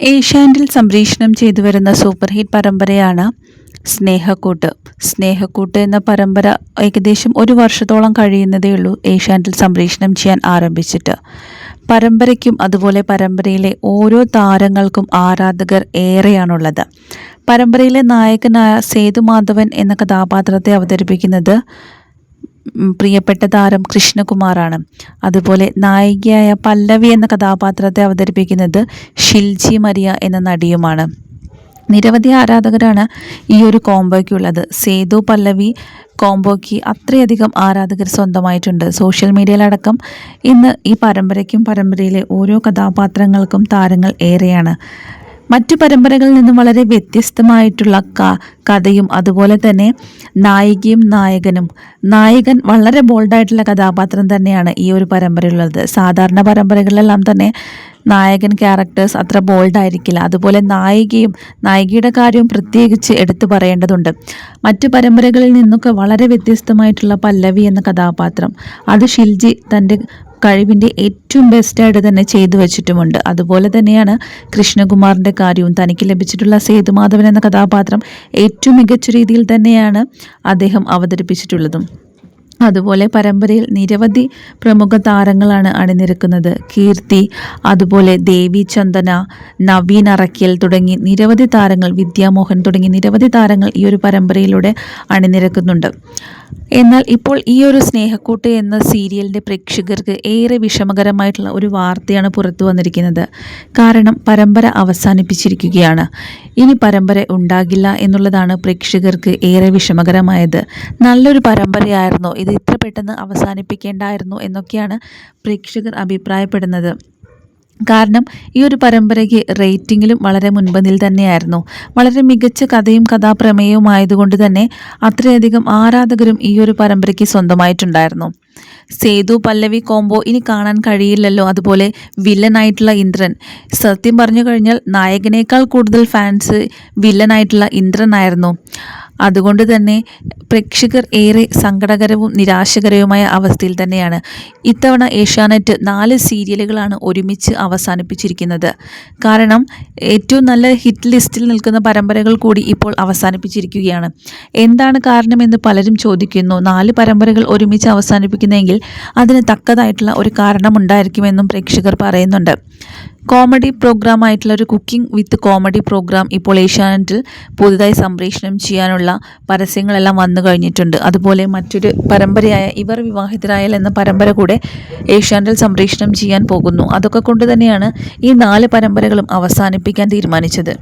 ഏഷ്യാനെറ്റിൽ സംപ്രേഷണം ചെയ്തു വരുന്ന സൂപ്പർ ഹിറ്റ് പരമ്പരയാണ് സ്നേഹക്കൂട്ട്. സ്നേഹക്കൂട്ട് എന്ന പരമ്പര ഏകദേശം 1 വർഷത്തോളം കഴിയുന്നതേ ഉള്ളൂ ഏഷ്യാനെറ്റിൽ സംപ്രേഷണം ചെയ്യാൻ ആരംഭിച്ചിട്ട്. പരമ്പരയ്ക്കും അതുപോലെ പരമ്പരയിലെ ഓരോ താരങ്ങൾക്കും ആരാധകർ ഏറെയാണുള്ളത്. പരമ്പരയിലെ നായകനായ സേതുമാധവൻ എന്ന കഥാപാത്രത്തെ അവതരിപ്പിക്കുന്നത് പ്രിയപ്പെട്ട താരം കൃഷ്ണകുമാറാണ്. അതുപോലെ നായികയായ പല്ലവി എന്ന കഥാപാത്രത്തെ അവതരിപ്പിക്കുന്നത് ഷിൽജി മരിയ എന്ന നടിയുമാണ്. നിരവധി ആരാധകരാണ് ഈ ഒരു കോംബോയ്ക്കുള്ളത്. സേതു പല്ലവി കോംബോയ്ക്ക് അത്രയധികം ആരാധകർ സ്വന്തമായിട്ടുണ്ട്. സോഷ്യൽ മീഡിയയിലടക്കം ഇന്ന് ഈ പരമ്പരയ്ക്കും പരമ്പരയിലെ ഓരോ കഥാപാത്രങ്ങൾക്കും താരങ്ങൾ ഏറെയാണ്. മറ്റു പരമ്പരകളിൽ നിന്നും വളരെ വ്യത്യസ്തമായിട്ടുള്ള കഥയും അതുപോലെ തന്നെ നായികയും നായകനും. നായകൻ വളരെ ബോൾഡായിട്ടുള്ള കഥാപാത്രം തന്നെയാണ് ഈ ഒരു പരമ്പരയിലുള്ളത്. സാധാരണ പരമ്പരകളിലെല്ലാം തന്നെ നായകൻ ക്യാരക്ടേഴ്സ് അത്ര ബോൾഡായിരിക്കില്ല. അതുപോലെ നായികയുടെ കാര്യവും പ്രത്യേകിച്ച് എടുത്തു പറയേണ്ടതുണ്ട്. മറ്റു പരമ്പരകളിൽ നിന്നൊക്കെ വളരെ വ്യത്യസ്തമായിട്ടുള്ള പല്ലവി എന്ന കഥാപാത്രം, അത് ഷിൽജി തൻ്റെ കഴിവിൻ്റെ ഏറ്റവും ബെസ്റ്റായിട്ട് തന്നെ ചെയ്തു വച്ചിട്ടുമുണ്ട്. അതുപോലെ തന്നെയാണ് കൃഷ്ണകുമാറിൻ്റെ കാര്യവും. തനിക്ക് ലഭിച്ചിട്ടുള്ള സേതുമാധവൻ എന്ന കഥാപാത്രം ഏറ്റവും മികച്ച രീതിയിൽ തന്നെയാണ് അദ്ദേഹം അവതരിപ്പിച്ചിട്ടുള്ളതും. അതുപോലെ പരമ്പരയിൽ നിരവധി പ്രമുഖ താരങ്ങളാണ് അണിനിരക്കുന്നത്. കീർത്തി, അതുപോലെ ദേവി ചന്ദന, നവീൻ അറക്കൽ തുടങ്ങി നിരവധി താരങ്ങൾ, വിദ്യാമോഹൻ തുടങ്ങി നിരവധി താരങ്ങൾ ഈ ഒരു പരമ്പരയിലൂടെ അണിനിരക്കുന്നുണ്ട്. എന്നാൽ ഇപ്പോൾ ഈ ഒരു സ്നേഹക്കൂട്ട് എന്ന സീരിയലിൻ്റെ പ്രേക്ഷകർക്ക് ഏറെ വിഷമകരമായിട്ടുള്ള ഒരു വാർത്തയാണ് പുറത്തു വന്നിരിക്കുന്നത്. കാരണം പരമ്പര അവസാനിപ്പിച്ചിരിക്കുകയാണ്. ഇനി പരമ്പര ഉണ്ടാകില്ല എന്നുള്ളതാണ് പ്രേക്ഷകർക്ക് ഏറെ വിഷമകരമായത്. നല്ലൊരു പരമ്പരയായിരുന്നു ഇത്, ഇത്ര പെട്ടെന്ന് അവസാനിപ്പിക്കേണ്ടായിരുന്നു എന്നൊക്കെയാണ് പ്രേക്ഷകർ അഭിപ്രായപ്പെടുന്നത്. കാരണം ഈ ഒരു പരമ്പരയ്ക്ക് റേറ്റിങ്ങിലും വളരെ മുൻപന്തിൽ തന്നെയായിരുന്നു. വളരെ മികച്ച കഥയും കഥാപ്രമേയവും ആയതുകൊണ്ട് തന്നെ അത്രയധികം ആരാധകരും ഈ ഒരു പരമ്പരയ്ക്ക് സ്വന്തമായിട്ടുണ്ടായിരുന്നു. സേതു പല്ലവി കോംബോ ഇനി കാണാൻ കഴിയില്ലല്ലോ. അതുപോലെ വില്ലനായിട്ടുള്ള ഇന്ദ്രൻ, സത്യം പറഞ്ഞു കഴിഞ്ഞാൽ നായകനേക്കാൾ കൂടുതൽ ഫാൻസ് വില്ലനായിട്ടുള്ള ഇന്ദ്രനായിരുന്നു. അതുകൊണ്ട് തന്നെ പ്രേക്ഷകർ ഏറെ സങ്കടകരവും നിരാശകരവുമായ അവസ്ഥയിൽ തന്നെയാണ്. ഇത്തവണ ഏഷ്യാനെറ്റ് 4 സീരിയലുകളാണ് ഒരുമിച്ച് അവസാനിപ്പിച്ചിരിക്കുന്നത്. കാരണം ഏറ്റവും നല്ല ഹിറ്റ് ലിസ്റ്റിൽ നിൽക്കുന്ന പരമ്പരകൾ കൂടി ഇപ്പോൾ അവസാനിപ്പിച്ചിരിക്കുകയാണ്. എന്താണ് കാരണമെന്ന് പലരും ചോദിക്കുന്നു. 4 പരമ്പരകൾ ഒരുമിച്ച് അവസാനിപ്പിക്കുന്നതെങ്കിൽ അതിന് തക്കതായിട്ടുള്ള ഒരു കാരണമുണ്ടായിരിക്കുമെന്നും പ്രേക്ഷകർ പറയുന്നുണ്ട്. കോമഡി പ്രോഗ്രാമായിട്ടുള്ള ഒരു കുക്കിംഗ് വിത്ത് കോമഡി പ്രോഗ്രാം ഇപ്പോൾ ഏഷ്യാനെറ്റിൽ പുതുതായി സംപ്രേഷണം ചെയ്യാനുള്ള പരസ്യങ്ങളെല്ലാം വന്നു കഴിഞ്ഞിട്ടുണ്ട്. അതുപോലെ മറ്റൊരു പരമ്പരയായ ഇവർ വിവാഹിതരായാൽ എന്ന പരമ്പര കൂടെ ഏഷ്യാനെറ്റിൽ സംപ്രേഷണം ചെയ്യാൻ പോകുന്നു. അതൊക്കെ കൊണ്ട് തന്നെയാണ് ഈ 4 പരമ്പരകളും അവസാനിപ്പിക്കാൻ തീരുമാനിച്ചത്.